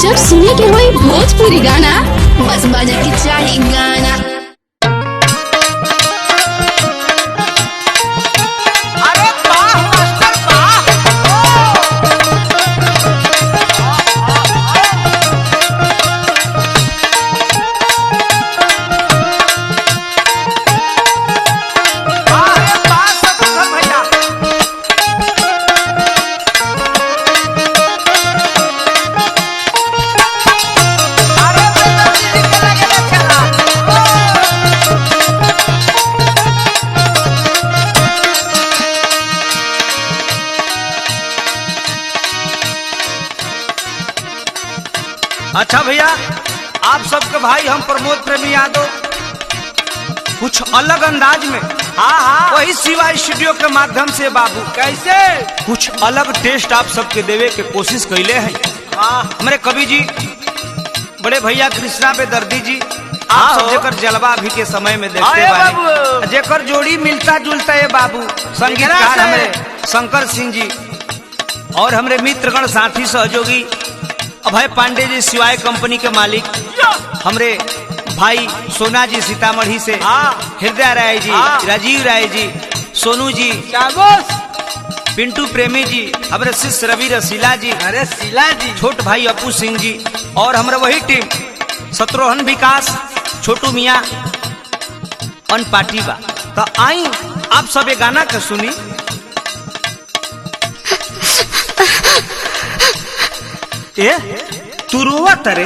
जब सुने के होई भोजपुरी गाना बस बजे के चाही गाना। अच्छा भैया, आप सबके भाई हम प्रमोद प्रेमी यादव कुछ अलग अंदाज में वही शिवा स्टूडियो के माध्यम से बाबू कैसे कुछ अलग टेस्ट आप सबके देवे के कोशिश कैले हैं। हमारे कवि जी बड़े भैया कृष्णा बेदर्दी जी आप सब जेकर जलवा भी के समय में देखते बाबू जेकर जोड़ी मिलता जुलता है बाबू संगीतकार हमारे शंकर सिंह जी और हमारे मित्रगण साथी सहयोगी अभय पांडे जी शिवाय कंपनी के मालिक हमरे भाई सोना जी सीतामढ़ी से हृदय राय जी राजीव राय जी सोनू जी पिंटू प्रेमी जी हमारे शिष्य रवि रसीला जी अरे शीला जी छोट भाई अपू सिंह जी और हमारे वही टीम शत्रुघ्न विकास छोटू मियाँ अन पार्टी बा। तो आई आप सब ये गाना के सुनी। ए तू रोवा तरे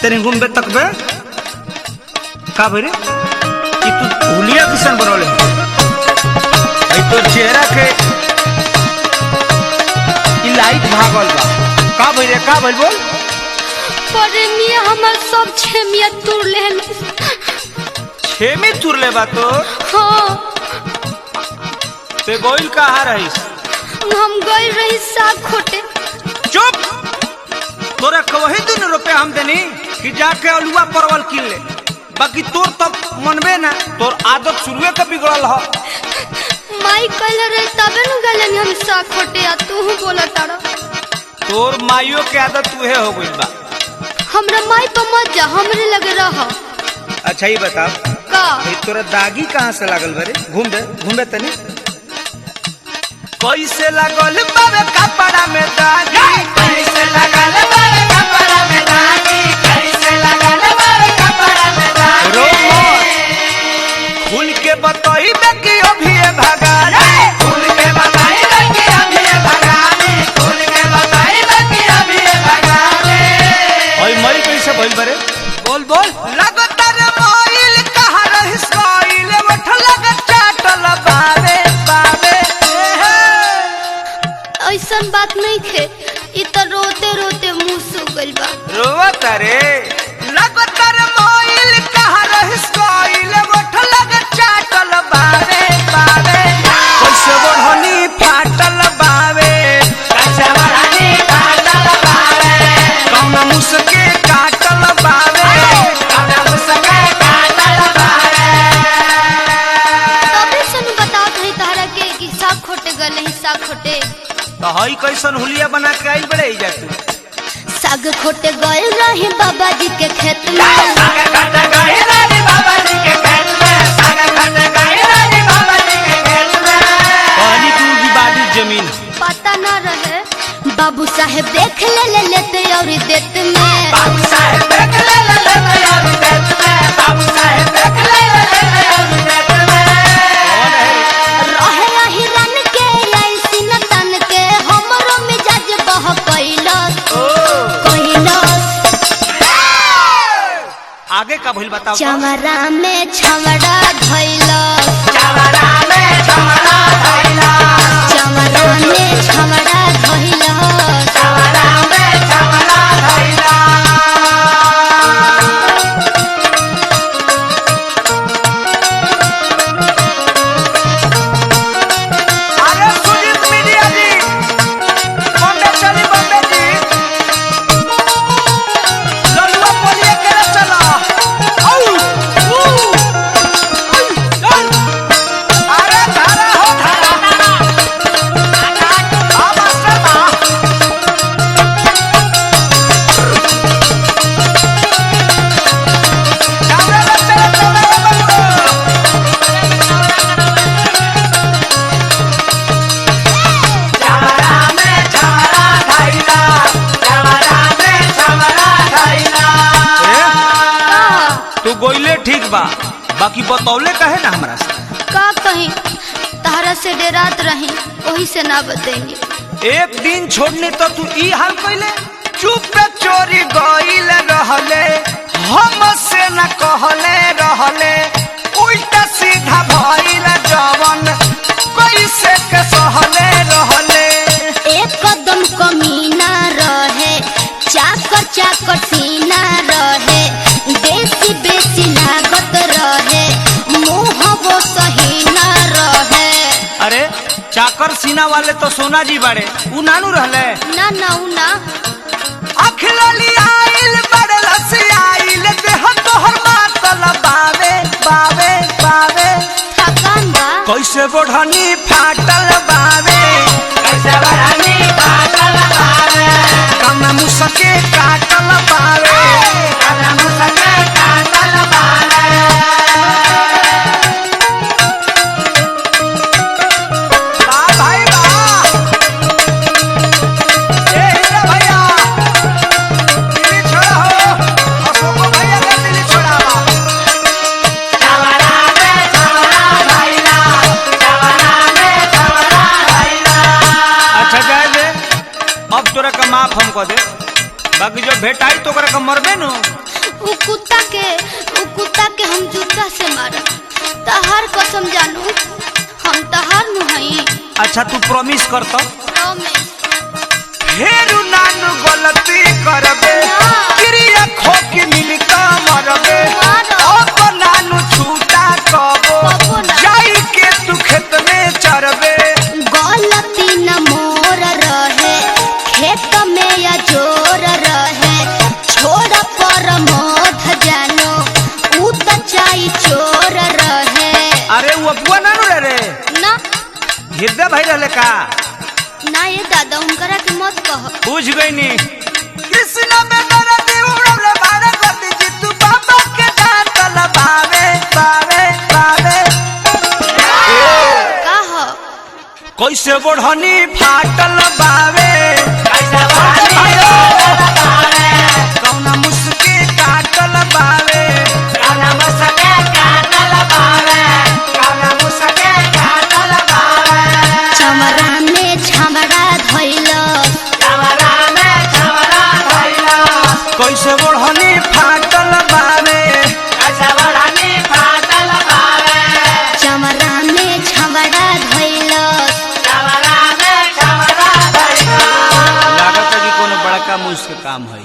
तेरे घूमबे तक बे का भरे कि तू हुलिया किसान बनौले तो चेहरा के लाइट भागल बा का भरे का भइल बोल पर मिया हमर सब छेमिया तुर लेन छेमी तुर ले बा तो हां ते गोइल कहां रहिस हम गई रही साग खोटे। चुप तोरा कवही दिन रुपया हम देनी कि जाके अलुआ परवल किन ले बाकी तोर तब मनबे ना तोर आदत शुरुए के बिगड़ल ह माई कल रे तबे न गलन हम साग खोटे आ तू बोला तारा तोर माइयो के आदत तुहे हो गइल बा। हमरा माई तो मत जा हमरे लगे रह। अच्छा ये बता का तोरा दागी कहाँ से लागल बरे घूमबे तनी कैसे लागल बाबे कपड़ा में दागी कैसे लागल बाबे कपड़ा में दागी कैसे लागल बाबे कपड़ा में दागी रो खुल के बताई कि अभी भगानी खुल के बताई कि अभी भगानी खुल के बताई कि अभी भगानी ओए मई कैसे भइल बरे बोल बोल लगातार मोइल कहां रहिस कोइल मठ लग चाटल बावे बावे ऐसन बात नहीं थे इत रोते रोते मुंह सूख गइल बा रोवा तारे लगातार मोइल कहां रहिस कोइल मठ लग चाटल बावे बावे कैसे बढ़नी फाटल बावे कैसे बढ़नी फाटल बावे कौन मुसके काटल बावे कौन मुसके काटल बावे तबे सन बताओ थे तारा के कि साग खोटे गले साग खोटे तो हई कैसन हुलिया बना के आई बड़े जा तू साग खोटे गए रहे बाबा जी के खेत में साग खट गए रहे बाबा जी के खेत में साग खट गए रहे बाबा जी के खेत में पानी की विवादित जमीन पता ना रहे बाबू साहेब देख लेते और देत में बाबू साहेब देख लेते और देत में बाबू साहेब देख लेते और देत में रहे रही रन के ऐसी न तन के हमरो मिजाज बह कैलस आगे का भइल बताओ चमरा में छमड़ा धइलस चमरा में छमड़ा धइलस चमरा में छमड़ा धइलस चमरा में छमड़ा धइलस अरे सुजीत मीडिया जी बॉम्बे चली बॉम्बे जी ललुआ बोलिए के चला अरे धारा हो धारा ठीक बा, बाकी बतौले कहे ना हमरा से। का कहीं तारा से डेरात रही, वही से ना बतैनी। एक दिन छोड़ने तो तू ई हाल कइले, चुप चोरी गइल रहले, हमसे न कहले रहले, उल्टा सीधा भइल जवन कैसे के सहले रहले। एक कदम कमीना रहे, चाकर चाकर सीना रहे, देसी बेसी लागत रहे, मुँह वो सही ना रहे। अरे चाकर सीना वाले तो सोना जी बाड़े, उ नानू रहले ना ना उ ना। अखलली आइल बड़े लसी आइल, देह तोहर मातल बावे बावे बावे। थकान बा कैसे बढ़नी फाटल बावे, कैसे बढ़नी फाटल बावे, कन्ना मुसके काटल बावे, कन्ना मुसके काटल बावे। वाह भाई वाह, ए हीरा भैया दिल्ली छोड़ा हो, अशोक भैया का दिल्ली छोड़ावा। अच्छा जाए दे, अब तोरा का माफ हम कह दे, बाकी जो भेटाई तो का मरबे नु। उ कुत्ता के हम जूता से मारा, तहार कसम जानू हम तहार नु हई। अच्छा तू प्रॉमिस कर तो, प्रॉमिस। फेरू नानू गलती करबे, ना। क्रिया खो के मिल का मरबे, मारो। अब नानू छूटा कबो, कबो ना। जाई के तू खेत में चरबे। गलती न मोर रहे, खेत में या जोर रहे, छोड़ पर मोध जानो, उ त चाई चोर रहे। अरे वो अबुआ नानू रे ना हृदय भाई रहले का, ना ये दादा उनकरा के मत कह। बुझ गई नी। कृष्ण में दर्द उड़ले बारे गति जी, तू बाबा के डांटल बावे बावे बावे। का ह कैसे बढ़नी फाटल बावे, कैसे कौना मुस्के काटल बावे, कौना मुस्के काटल बावे, कौना मुस्के काटल बावे। चमरा में छमड़ा धइल, चमरा में चमड़ा धइला, कैसे बढ़नी फाटल बावे, कैसे बढ़नी फाटल बावे। चमरा में छमड़ा धइल। चमरा में चमड़ा धइला। लागत है कि कोनो बड़का मुझसे काम है।